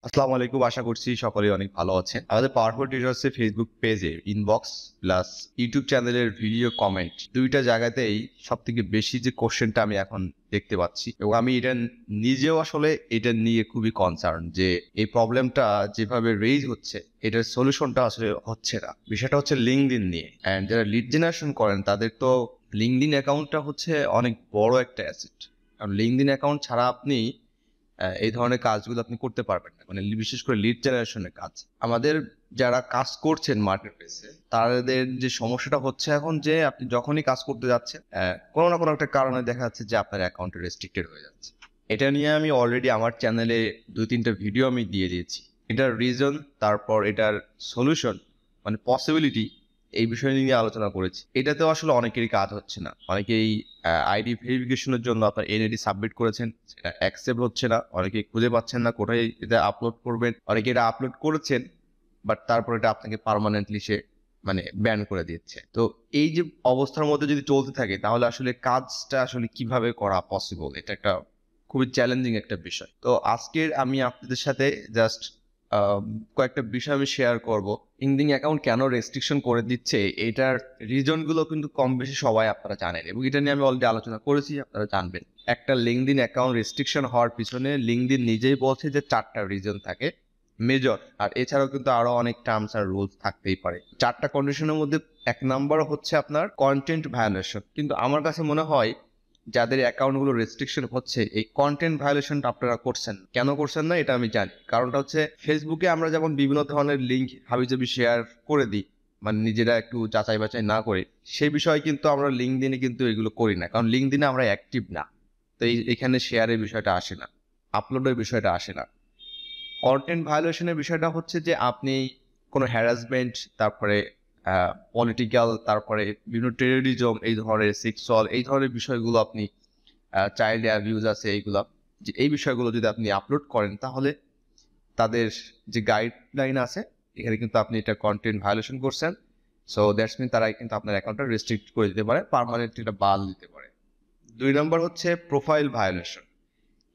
আসসালামু আলাইকুম। আশা করছি সকলেই অনেক ভালো আছেন। আমাদের পাওয়ারফুল টিউটরসের ফেসবুক পেজে ইনবক্স প্লাস ইউটিউব চ্যানেলের ভিডিও কমেন্ট ২ টা জায়গাতেই সবথেকে বেশি যে কোয়েশ্চেনটা আমি এখন দেখতে পাচ্ছি এবং আমি এটা নিজেও আসলে এটা নিয়ে খুবই কনসার্ন যে এই প্রবলেমটা যেভাবে রেইজ হচ্ছে এটার সলিউশনটা আসলে হচ্ছে না। বিষয়টা হচ্ছে লিঙ্কডইন নিয়ে। অ্যান্ড যারা লিড জেনারেশন করেন তাদের তো লিঙ্কডইন অ্যাকাউন্টটা হচ্ছে অনেক বড় একটা অ্যাসেট। কারণ লিঙ্কডইন অ্যাকাউন্ট ছাড়া আপনি এই ধরনের কাজগুলো আপনি করতে পারবেন না। মানে বিশেষ করে লিড জেনারেশনের কাজ। আমাদের যারা কাজ করছেন মার্কেট প্লেসে তাদের যে সমস্যাটা হচ্ছে এখন যে আপনি যখনই কাজ করতে যাচ্ছেন কোনো না কোনো একটা কারণে দেখা যাচ্ছে যে আপনার অ্যাকাউন্টে রেস্ট্রিক্টেড হয়ে যাচ্ছে। এটা নিয়ে আমি অলরেডি আমার চ্যানেলে ২-৩ টা ভিডিও আমি দিয়ে দিয়েছি। এটার রিজন তারপর এটার সলিউশন মানে পসিবিলিটি এই বিষয় নিয়ে আলোচনা করেছি। এটাতেও আসলে অনেকেরই কাজ হচ্ছে না। অনেকেই আইডি ভেরিফিকেশনের জন্য আপনার এনআইডি সাবমিট করেছেন, সেটা অ্যাকসেপ্ট হচ্ছে না। অনেকেই খুঁজে পাচ্ছেন না কোথায় এটা আপলোড করবেন। অনেকে এটা আপলোড করেছেন, বাট তারপর এটা আপনাকে পার্মানেন্টলি সে মানে ব্যান করে দিচ্ছে। তো এই যে অবস্থার মধ্যে যদি চলতে থাকে তাহলে আসলে কাজটা আসলে কিভাবে করা পসিবল? এটা একটা খুবই চ্যালেঞ্জিং একটা বিষয়। তো আজকের আমি আপনাদের সাথে জাস্ট আম কয়েকটা বিষয় আমি শেয়ার করব। লিঙ্কডইন অ্যাকাউন্ট কেন রেস্ট্রিকশন করে দিচ্ছে এটার রিজন গুলো কিন্তু কম বেশি সবাই আপনারা জানেন এবং এটা নিয়ে আমি অলরেডি আলোচনা করেছি, আপনারা জানবেন। একটা লিঙ্কডইন অ্যাকাউন্ট রেস্ট্রিকশন হওয়ার পিছনে লিঙ্কডইন নিজেই বলছে যে ৪ টা রিজন থাকে মেজর। আর এছাড়াও কিন্তু আরো অনেক টার্মস আর রুলস থাকতেই পারে। ৪ টা কন্ডিশনের মধ্যে ১ নাম্বার হচ্ছে আপনার কনটেন্ট ভায়োলেশন। কিন্তু আমার কাছে মনে হয় যাদের অ্যাকাউন্টগুলো রেস্ট্রিকশন হচ্ছে এই কন্টেন্ট ভায়োলেশনটা আপনারা করছেন। কেন করছেন না এটা আমি জানি। কারণটা হচ্ছে ফেসবুকে আমরা যেমন বিভিন্ন ধরনের লিঙ্ক হাবিজাবি শেয়ার করে দিই, মানে নিজেরা একটু যাচাই বাছাই না করে, সেই বিষয়ে কিন্তু আমরা লিঙ্কডইনে কিন্তু এগুলো করি না। কারণ লিঙ্কডইনে আমরা অ্যাক্টিভ না। তো এখানে শেয়ারের বিষয়টা আসে না, আপলোডের বিষয়টা আসে না। কন্টেন্ট ভায়োলেশনের বিষয়টা হচ্ছে যে আপনি কোনো হ্যারাসমেন্ট, তারপরে পলিটিক্যাল, তারপরে বিভিন্ন টেররিজম, এই ধরনের সেক্সুয়াল এই ধরনের বিষয়গুলো আপনি চাইল্ড অ্যাবিউজ আছে এইগুলা, যে এই বিষয়গুলো যদি আপনি আপলোড করেন তাহলে তাদের যে গাইডলাইন আছে এখানে কিন্তু আপনি এটা কন্টেন্ট ভায়োলেশন করছেন। সো দ্যাটস মিন তারা কিন্তু আপনার অ্যাকাউন্টটা রেস্ট্রিক্ট করে দিতে পারে, পার্মানেন্টলি এটা বাদ দিতে পারে। ২ নম্বর হচ্ছে প্রোফাইল ভায়োলেশন।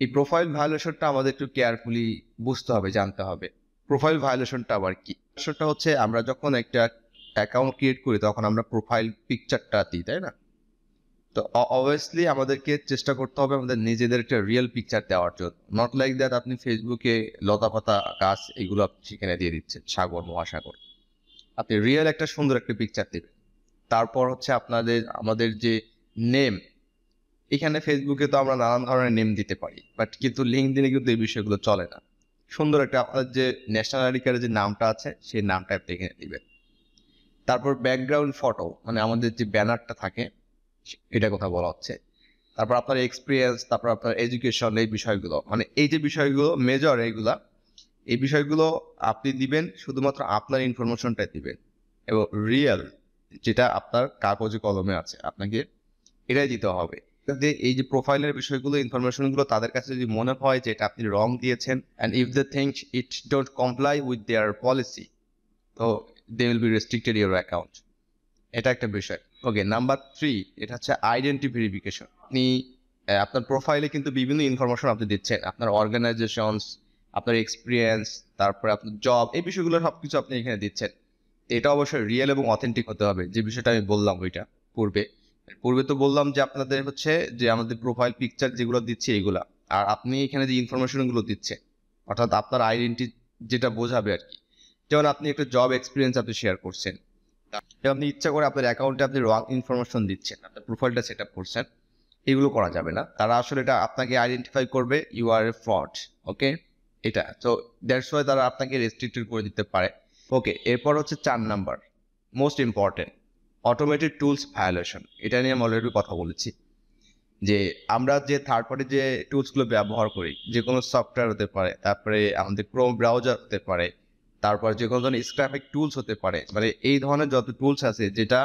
এই প্রোফাইল ভায়োলেশনটা আমাদের একটু কেয়ারফুলি বুঝতে হবে, জানতে হবে। প্রোফাইল ভায়োলেশনটা আবার কি? ভায়োলেশনটা হচ্ছে আমরা যখন একটা অ্যাকাউন্ট ক্রিয়েট করি তখন আমরা প্রোফাইল পিকচারটা দিই, তাই না? তো অবভিয়াসলি আমাদেরকে চেষ্টা করতে হবে আমাদের নিজেদের একটা রিয়েল পিকচার দেওয়ার জন্য। নট লাইক দ্যাট আপনি ফেসবুকে লতাপাতা গাছ এগুলো আপনি সেখানে দিয়ে দিচ্ছেন, সাগর মহাসাগর। আপনি রিয়েল একটা সুন্দর একটা পিকচার দিবেন। তারপর হচ্ছে আমাদের যে নেম, এখানে ফেসবুকে তো আমরা নানান ধরনের নেম দিতে পারি, বাট কিন্তু লিঙ্কডইনে কিন্তু এই বিষয়গুলো চলে না। সুন্দর একটা আপনার যে ন্যাশনাল আইডি কার্ডের যে নামটা আছে সেই নামটা আপনি এখানে দিবেন। তারপর ব্যাকগ্রাউন্ড ফটো মানে আমাদের যে ব্যানারটা থাকে এটা কথা বলা হচ্ছে। তারপর আপনার এক্সপেরিয়েন্স, তারপর আপনার এডুকেশন, এই বিষয়গুলো মানে এই যে বিষয়গুলো মেজর এইগুলা, এই বিষয়গুলো আপনি দিবেন, শুধুমাত্র আপনার ইনফরমেশনটাই দিবেন এবং রিয়েল যেটা আপনার কাগজে কলমে আছে আপনাকে এটাই দিতে হবে। যে এই যে প্রোফাইলের বিষয়গুলো, ইনফরমেশন গুলো তাদের কাছে যদি মনে হয় যে এটা আপনি রং দিয়েছেন, and if they think it don't comply with their policy, তো they will be restricted your account. এটা একটা বিষয়। ওকে, নাম্বার 3 এটা হচ্ছে আইডেন্টি ভেরিফিকেশন। আপনি আপনার প্রোফাইলে কিন্তু বিভিন্ন ইনফরমেশন আপনি দিচ্ছেন। আপনার অর্গানাইজেশনস, আপনার এক্সপেরিয়েন্স, তারপরে আপনার জব, এই বিষয়গুলো সবকিছু আপনি এখানে দিচ্ছেন। এটা অবশ্যই রিয়েল এবং অথেন্টিক হতে হবে। যে বিষয়টা আমি বললাম ওইটা পূর্বে। পূর্বে তো বললাম যে আপনাদের হচ্ছে যে আমাদের প্রোফাইল পিকচার যেগুলো দিচ্ছি এগুলা। আর আপনি এখানে যে ইনফরমেশন গুলো দিচ্ছেন, অর্থাৎ আপনার আইডেন্টি যেটা বোঝাবে আরকি। যেমন আপনি একটা জব এক্সপেরিয়েন্স আপনি শেয়ার করছেন। আপনি ইচ্ছা করে আপনার অ্যাকাউন্টে আপনি রং ইনফরমেশন দিচ্ছেন, আপনার প্রোফাইলটা সেট আপ করছেন, এগুলো করা যাবে না। তারা আসলে এটা আপনাকে আইডেন্টিফাই করবে ইউ আর এ ফ্রড। ওকে, এটা তো দ্যাটস ওয়াই তারা আপনাকে রেস্ট্রিক্টেড করে দিতে পারে। ওকে, এরপর হচ্ছে ৪ number most important, automated tools violation. এটা নিয়ে আমি অলরেডি কথা বলেছি যে আমরা যে থার্ড পার্টি যে টুলসগুলো ব্যবহার করি, যে কোনো সফটওয়্যার হতে পারে, তারপরে আমাদের ক্রোম ব্রাউজার হতে পারে, তারপর যে কোনো ধরনের স্ক্রাপিং টুলস হতে পারে, মানে এই ধরনের যত টুলস আছে যেটা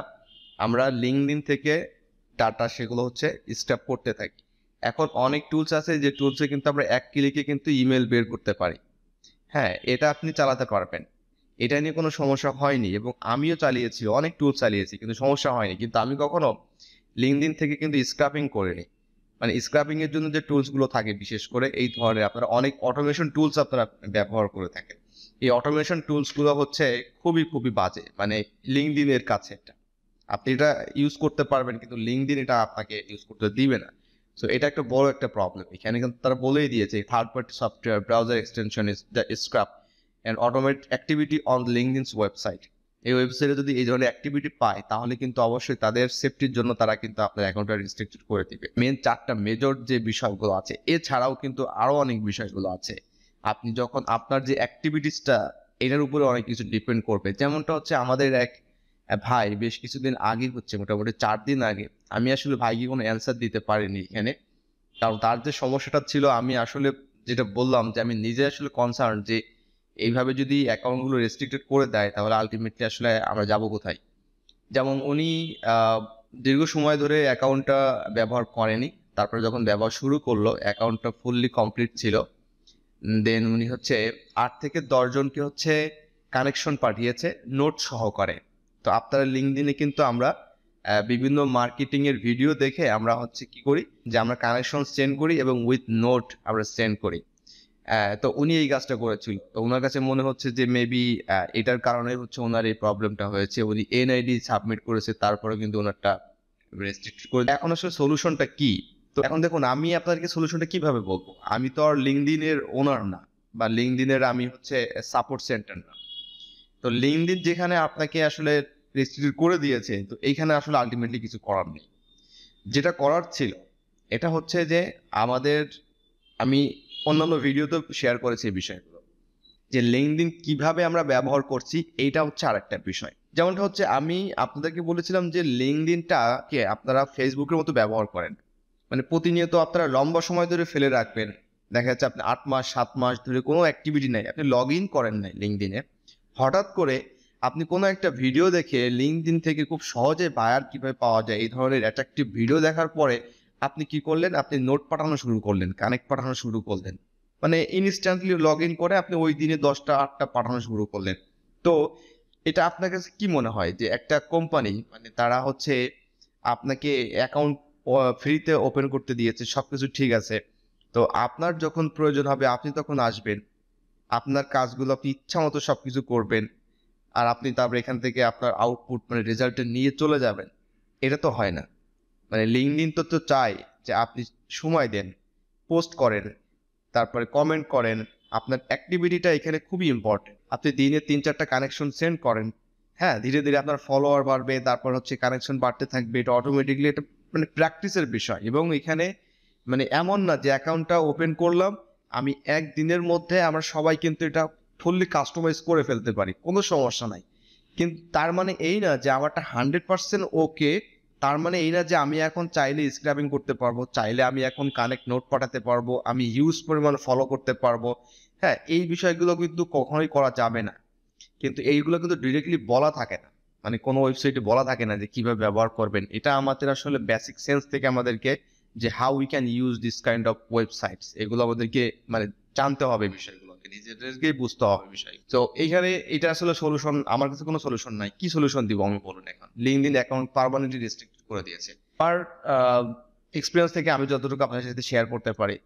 আমরা লিঙ্কডইন থেকে ডাটা সেগুলো হচ্ছে স্ক্র্যাপ করতে থাকি। এখন অনেক টুলস আছে যে টুলসে কিন্তু আমরা এক ক্লিকে কিন্তু ইমেল বের করতে পারি। হ্যাঁ, এটা আপনি চালাতে পারবেন। এটা নিয়ে কোনো সমস্যা হয়নি এবং আমিও চালিয়েছি, অনেক টুলস চালিয়েছি কিন্তু সমস্যা হয়নি। কিন্তু আমি কখনো লিঙ্কডইন থেকে কিন্তু স্ক্র্যাপিং করিনি। মানে স্ক্র্যাপিং এর জন্য যে টুলস গুলো থাকে, বিশেষ করে এই ধরনের আপনারা অনেক অটোমেশন টুলস আপনারা ব্যবহার করে থাকেন। এই অটোমেশন টুলস গুলো হচ্ছে খুবই খুবই বাজে, মানে লিঙ্কডইন এর কাছে এটা আপনি এটা ইউজ করতে পারবেন, কিন্তু লিঙ্কডইন এটা আপনাকে ইউজ করতে দিবে না। সো এটা একটা বড় একটা প্রবলেম। এখানে কিন্তু তারা বলেই দিয়েছে third party software browser extension is the scrap and automate activity on LinkedIn's website. এই ওয়েবসাইটে যদি এই ধরনের অ্যাক্টিভিটি পায় তাহলে কিন্তু অবশ্যই তাদের সেফটির জন্য তারা কিন্তু আপনার অ্যাকাউন্টটা রেস্ট্রিক্টেড করে দিবে। মেন 4টা মেজর যে বিষয়গুলো আছে, এছাড়াও কিন্তু আরো অনেক বিষয়গুলো আছে। আপনি যখন আপনার যে অ্যাক্টিভিটিসটা এটার উপরে অনেক কিছু ডিপেন্ড করবে। যেমনটা হচ্ছে আমাদের এক ভাই বেশ কিছুদিন আগে, হচ্ছে মোটামুটি 4 দিন আগে, আমি আসলে ভাইকে কোনো অ্যান্সার দিতে পারিনি এখানে, কারণ তার যে সমস্যাটা ছিল আমি আসলে যেটা বললাম যে আমি নিজে আসলে কনসার্ন যে এইভাবে যদি অ্যাকাউন্টগুলো রেস্ট্রিক্টেড করে দেয় তাহলে আলটিমেটলি আসলে আমরা যাব কোথায়। যেমন উনি দীর্ঘ সময় ধরে অ্যাকাউন্টটা ব্যবহার করেনি, তারপরে যখন ব্যবহার শুরু করলো অ্যাকাউন্টটা ফুললি কমপ্লিট ছিল। দেন উনি হচ্ছে 8 থেকে 10 জনকে হচ্ছে কানেকশন পাঠিয়েছে নোট সহকারে। তো আপনার লিঙ্কডইনে কিন্তু আমরা বিভিন্ন মার্কেটিং এর ভিডিও দেখে আমরা হচ্ছে কি করি যে আমরা কানেকশন সেন্ড করি এবং উইথ নোট আমরা সেন্ড করি। তো উনি এই কাজটা করেছিল। তো ওনার কাছে মনে হচ্ছে যে মেবি এটার কারণে হচ্ছে ওনার এই প্রবলেমটা হয়েছে। উনি এনআইডি সাবমিট করেছে, তারপরে কিন্তু ওনারটা রেস্ট্রিক্ট করে। এখন আসলে সলিউশনটা কি? তো এখন দেখুন, আমি আপনাদেরকে সলিউশনটা কিভাবে বলবো? আমি তো আর লিঙ্কডইনের ওনার না, বা লিঙ্কডইনের আমি হচ্ছে সাপোর্ট সেন্টার না। তো লিঙ্কডইন যেখানে আপনাকে আসলে রেস্ট্রিক্ট করে দিয়েছে, তো এইখানে আসলে আলটিমেটলি কিছু করার নেই। যেটা করার ছিল এটা হচ্ছে যে আমাদের, আমি অন্যান্য ভিডিওতে শেয়ার করেছি এই বিষয়গুলো, যে লিঙ্কডইন কিভাবে আমরা ব্যবহার করছি এইটা হচ্ছে আরেকটা বিষয়। যেমনটা হচ্ছে আমি আপনাদেরকে বলেছিলাম যে লিঙ্কডইনটাকে আপনারা ফেসবুকের মতো ব্যবহার করেন, মানে প্রতিনিয়ত আপনারা লম্বা সময় ধরে ফেলে রাখবেন। দেখা যাচ্ছে আপনি 8 মাস 7 মাস ধরে কোনো অ্যাক্টিভিটি নাই, আপনি লগ ইন করেন নাই লিঙ্কডইনে। হঠাৎ করে আপনি কোনো একটা ভিডিও দেখে লিঙ্কডইন থেকে খুব সহজে বায়ার কিভাবে পাওয়া যায় এই ধরনের অ্যাট্রাকটিভ ভিডিও দেখার পরে আপনি কি করলেন? আপনি নোট পাঠানো শুরু করলেন, কানেক্ট পাঠানো শুরু করলেন, মানে ইনস্ট্যান্টলি লগ ইন করে আপনি ওই দিনে 10টা 8টা পাঠানো শুরু করলেন। তো এটা আপনার কাছে কি মনে হয় যে একটা কোম্পানি, মানে তারা হচ্ছে আপনাকে অ্যাকাউন্ট ফ্রিতে ওপেন করতে দিয়েছে, সবকিছু ঠিক আছে, তো আপনার যখন প্রয়োজন হবে আপনি তখন আসবেন, আপনার কাজগুলো আপনি ইচ্ছা মতো সবকিছু করবেন, আর আপনি তারপরে এখান থেকে আপনার আউটপুট মানে রেজাল্টটা নিয়ে চলে যাবেন। এটা তো হয় না। মানে লিঙ্কডইন তো চায় যে আপনি সময় দেন, পোস্ট করেন, তারপরে কমেন্ট করেন। আপনার অ্যাক্টিভিটিটা এখানে খুবই ইম্পর্টেন্ট। আপনি দিনে 3-4টা কানেকশন সেন্ড করেন, হ্যাঁ, ধীরে ধীরে আপনার ফলোয়ার বাড়বে, তারপর হচ্ছে কানেকশন বাড়তে থাকবে। এটা অটোমেটিকলি এটা মানে প্র্যাকটিসের বিষয়। এবং এখানে মানে এমন না যে অ্যাকাউন্টটা ওপেন করলাম আমি একদিনের মধ্যে, আমরা সবাই কিন্তু এটা ফুললি কাস্টমাইজ করে ফেলতে পারি, কোনো সমস্যা নাই। কিন্তু তার মানে এই না যে আমারটা 100% ওকে। তার মানে এই না যে আমি এখন চাইলে স্ক্র্যাপিং করতে পারবো, চাইলে আমি এখন কানেক্ট নোট পাঠাতে পারবো, আমি হিউজ পরিমাণ ফলো করতে পারবো। হ্যাঁ, এই বিষয়গুলো কিন্তু কখনোই করা যাবে না। কিন্তু এইগুলো কিন্তু ডিরেক্টলি বলা থাকে না, মানে কোনো ওয়েবসাইটে বলা থাকে না যে কিভাবে ব্যবহার করবেন। এটা আমাদের আসলে বেসিক সেন্স থেকে আমাদেরকে যে how we can use this kind of websites, এগুলো আমাদেরকে মানে জানতে হবে, বিষয়গুলোকে নিজেদেরকেই বুঝতে হবে বিষয়। তো এইখানে এটা আসলে সলিউশন, আমার কাছে কোনো সলিউশন নাই। কি সলিউশন দিব আমি বলুন? এখন লিঙ্কডইন অ্যাকাউন্ট পার্মানেন্টলি রেস্ট্রিক্ট করে দিয়েছে। আর এক্সপিরিয়েন্স থেকে আমি যতটুকু আপনার সাথে শেয়ার করতে পারি,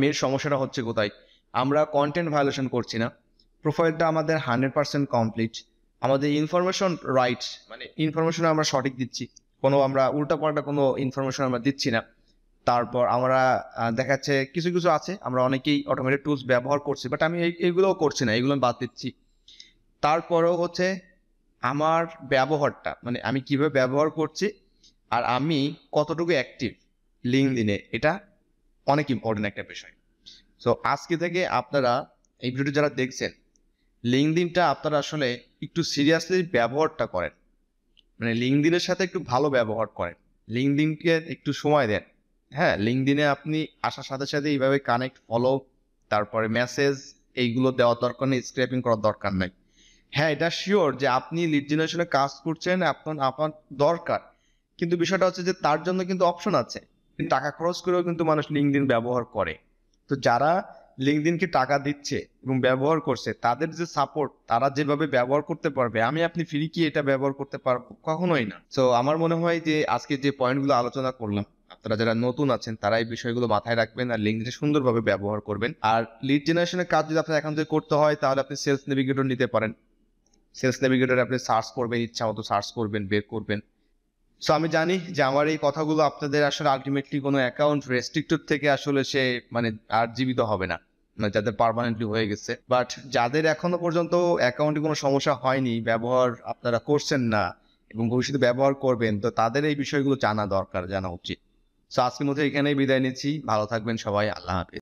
মেন সমস্যাটা হচ্ছে কোথায়? আমরা কন্টেন্ট ভায়োলেশন করছি না, প্রোফাইলটা আমাদের 100% কমপ্লিট, আমাদের ইনফরমেশন রাইট, মানে ইনফরমেশন আমরা সঠিক দিচ্ছি, কোনো আমরা উল্টাপাল্টা কোনো ইনফরমেশন আমরা দিচ্ছি না। তারপর আমরা দেখা যাচ্ছে কিছু কিছু আছে আমরা অনেকেই অটোমেটেড টুলস ব্যবহার করছি, বাট আমি এইগুলোও করছি না, এগুলো আমি বাদ দিচ্ছি। তারপরেও হচ্ছে আমার ব্যবহারটা, মানে আমি কিভাবে ব্যবহার করছি আর আমি কতটুকু অ্যাক্টিভ লিঙ্কডইনে, এটা অনেক ইম্পর্টেন্ট একটা বিষয়। সো আজকে থেকে আপনারা এই ভিডিওটি যারা দেখছেন, লিঙ্কডইনটা আপনারা আসলে একটু সিরিয়াসলি ব্যবহারটা করেন, মানে লিঙ্কডইনের সাথে একটু ভালো ব্যবহার করেন, লিঙ্কডইনকে একটু সময় দেন। হ্যাঁ, লিঙ্কডইনে আপনি আসার সাথে সাথে এইভাবে কানেক্ট, ফলো, তারপরে মেসেজ, এইগুলো দেওয়ার দরকার নেই, স্ক্র্যাপিং করার দরকার নাই। হ্যাঁ, এটা শিওর যে আপনি লিড জেনারেশনে কাজ করছেন, আপনার দরকার, কিন্তু বিষয়টা হচ্ছে যে তার জন্য কিন্তু অপশন আছে। টাকা খরচ করেও কিন্তু মানুষ লিঙ্কডইন ব্যবহার করে। তো যারা লিঙ্কডইনকে টাকা দিচ্ছে এবং ব্যবহার করছে, তাদের যে সাপোর্ট, তারা যেভাবে ব্যবহার করতে পারবে, আমি আপনি ফ্রি কি এটা ব্যবহার করতে পারবো? কখনোই না। সো আমার মনে হয় যে আজকে যে পয়েন্টগুলো আলোচনা করলাম আপনারা যারা নতুন আছেন তারা এই বিষয়গুলো মাথায় রাখবেন আর লিঙ্কডিন সুন্দরভাবে ব্যবহার করবেন। আর লিড জেনারেশনের কাজ যদি আপনার এখান থেকে করতে হয় তাহলে আপনি সেলস নেভিগেটর নিতে পারেন। সেলস নেভিগেটরে আপনি সার্চ করবেন, ইচ্ছা মতো সার্চ করবেন, বের করবেন। সো আমি জানি যে আমার এই কথাগুলো আপনাদের আসলে আলটিমেটলি কোনো অ্যাকাউন্ট রেস্ট্রিক্টেড থেকে আসলে সে মানে আর জীবিত হবে না, মানে যাদের পার্মানেন্টলি হয়ে গেছে। বাট যাদের এখনো পর্যন্ত অ্যাকাউন্টে কোনো সমস্যা হয়নি, ব্যবহার আপনারা করছেন না এবং ভবিষ্যতে ব্যবহার করবেন, তো তাদের এই বিষয়গুলো জানা দরকার, জানা উচিত। সো আজকের মধ্যে এখানেই বিদায় নিচ্ছি। ভালো থাকবেন সবাই। আল্লাহ হাফেজ।